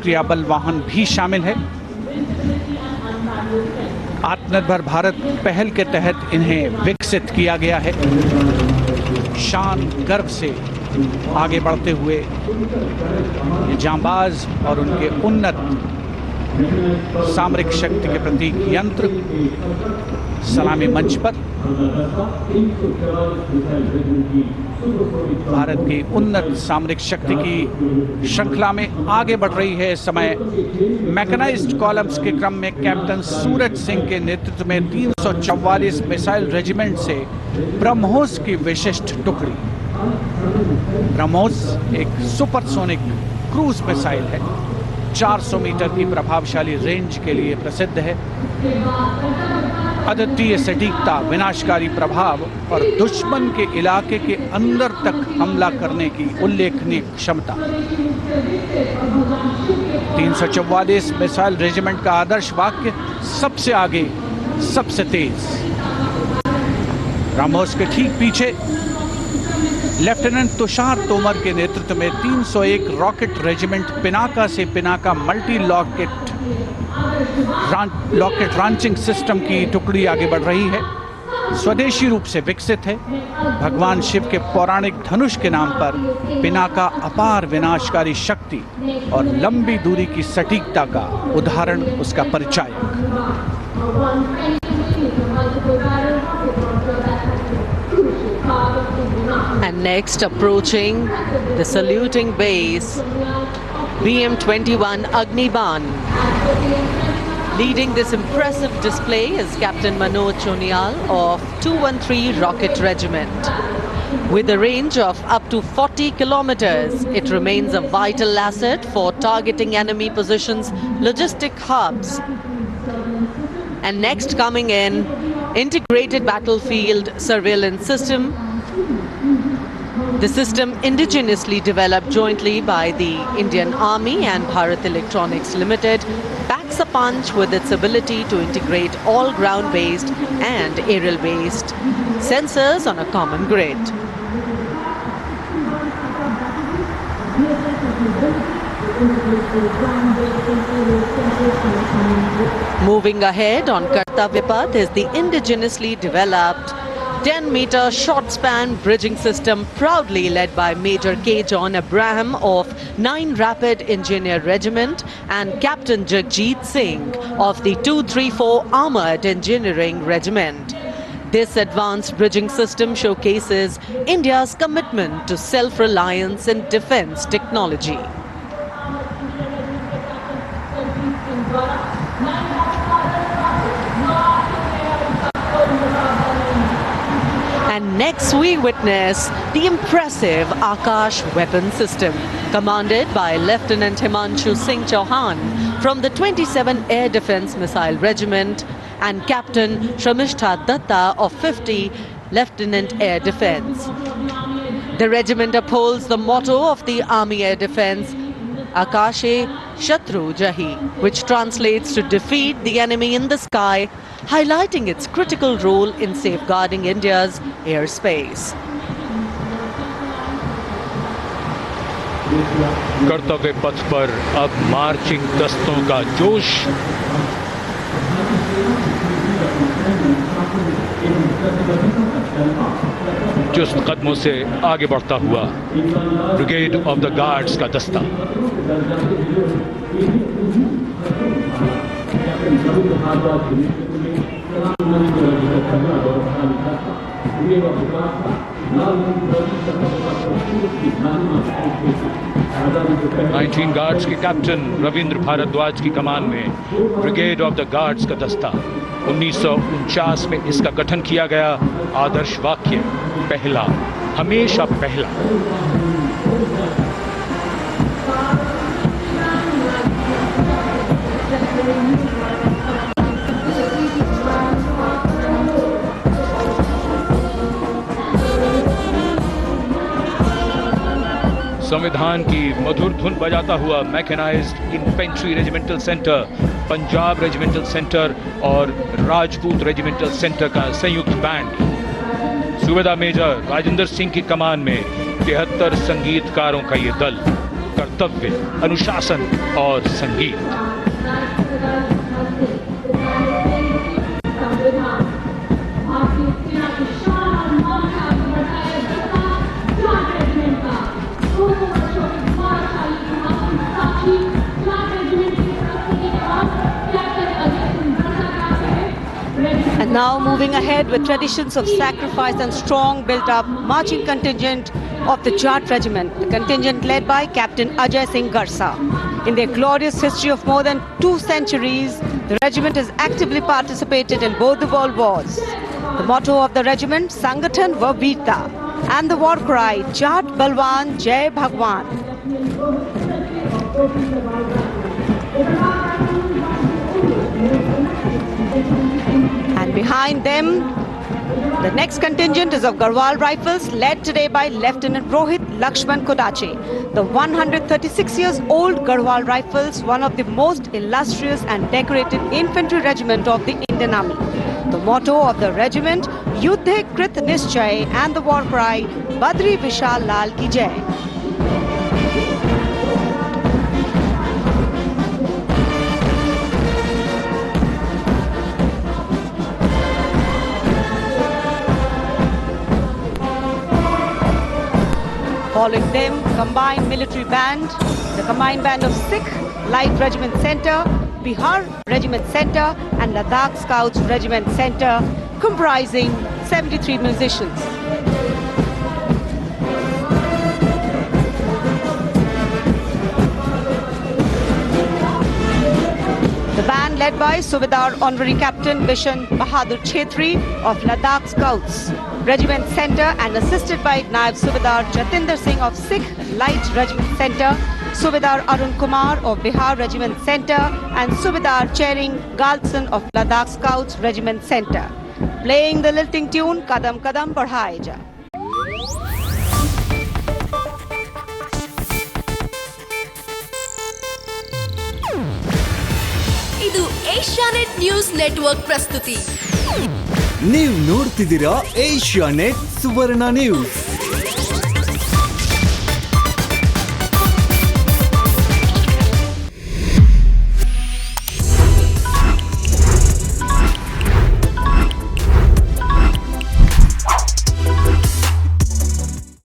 प्रतिक्रिया बल वाहन भी शामिल है। आत्मनिर्भर भारत पहल के तहत इन्हें विकसित किया गया है। शान गर्व से आगे बढ़ते हुए ये जांबाज और उनके उन्नत सामरिक शक्ति के प्रतीक यंत्र सलामी मंच पर भारत की उन्नत सामरिक शक्ति की श्रृंखला में आगे बढ़ रही है। इस समय मैकेनाइज्ड कॉलम्स के क्रम में कैप्टन सूरज सिंह के नेतृत्व में 344 मिसाइल रेजिमेंट से ब्रह्मोस की विशिष्ट टुकड़ी। ब्रह्मोस एक सुपरसोनिक क्रूज मिसाइल है, 400 मीटर की प्रभावशाली रेंज के लिए प्रसिद्ध है। अद्वितीय सटीकता, विनाशकारी प्रभाव और दुश्मन के इलाके के अंदर तक हमला करने की उल्लेखनीय क्षमता। 344 मिसाइल रेजिमेंट का आदर्श वाक्य सबसे आगे, सबसे तेज। ब्रह्मोस के ठीक पीछे लेफ्टिनेंट तुषार तोमर के नेतृत्व में 301 रॉकेट रेजिमेंट पिनाका से Pinaka multi locket launching system की टुकड़ी आगे बढ़ रही है। स्वदेशी रूप से विकसित है। भगवान शिव के पौराणिक धनुष के नाम पर पिनाका अपार विनाशकारी शक्ति और लंबी दूरी की सटीकता का उदाहरण, उसका परिचायक। And next, approaching the saluting base, BM-21 Agniban. Leading this impressive display is Captain Manoj Chonial of 213 Rocket Regiment. With a range of up to 40 kilometers, it remains a vital asset for targeting enemy positions, logistic hubs. And next coming in, integrated battlefield surveillance system. The system indigenously developed jointly by the Indian Army and Bharat Electronics Limited packs a punch with its ability to integrate all ground-based and aerial-based sensors on a common grid. Moving ahead on Kartavya Path is the indigenously developed 10-meter short span bridging system, proudly led by Major K. John Abraham of 9 Rapid Engineer Regiment and Captain Jagjit Singh of the 234 Armored Engineering Regiment. This advanced bridging system showcases India's commitment to self-reliance in defense technology. And next we witness the impressive Akash weapon system, commanded by Lieutenant Himanshu Singh Chauhan from the 27 Air Defence Missile Regiment and Captain Shramishta Datta of 50 Lieutenant Air Defence. The regiment upholds the motto of the Army Air Defence, Akashe Shatru Jahi, which translates to defeat the enemy in the sky, highlighting its critical role in safeguarding India's airspace. कर्तव्य पथ पर अब marching दस्तों का जोश। चुस्त कदमों से आगे बढ़ता हुआ ब्रिगेड ऑफ द गार्ड्स का दस्ता। नाइनटीन गार्ड्स के कैप्टन रविंद्र भारद्वाज की कमान में ब्रिगेड ऑफ द गार्ड्स का दस्ता। 1949 में इसका गठन किया गया। आदर्श वाक्य, पहला हमेशा पहला। संविधान की मधुर धुन बजाता हुआ mechanised infantry regimental centre, Punjab regimental centre और राजपूत रेजिमेंटल सेंटर का संयुक्त बैंड। सूबेदार मेजर राजेंद्र सिंह की कमान में 73 संगीतकारों का ये दल कर्तव्य, अनुशासन और संगीत। And now moving ahead with traditions of sacrifice and strong built-up marching contingent of the Jat Regiment, the contingent led by Captain Ajay Singh Garsa. In their glorious history of more than 2 centuries, the regiment has actively participated in both the world wars. The motto of the regiment, Sangathan va Veerta, and the war cry, Jat Balwan Jai Bhagwan. And behind them, the next contingent is of Garhwal Rifles, led today by Lieutenant Rohit Lakshman Kodache. The 136 years old Garhwal Rifles, one of the most illustrious and decorated infantry regiment of the Indian Army. The motto of the regiment, Yuddhe Krit Nischay, and the war cry, Badri Vishal Lal Ki Jai. Following them, combined military band, the combined band of Sikh Light Regiment Centre, Bihar Regiment Centre and Ladakh Scouts Regiment Centre, comprising 73 musicians. The band led by Subedar Honorary Captain Bishan Bahadur Chhetri of Ladakh Scouts Regiment Centre and assisted by Naib Subedar Jatinder Singh of Sikh Light Regiment Centre, Subedar Arun Kumar of Bihar Regiment Centre and Subedar Chering Galson of Ladakh Scouts Regiment Centre. Playing the lilting tune Kadam Kadam Badhaye Ja. ಇದು Asianet news network ಪ್ರಸ್ತುತಿ. ನೀವು ನೋಡ್ತಿದ್ದೀರಾ Asianet ಸುವರ್ಣ news.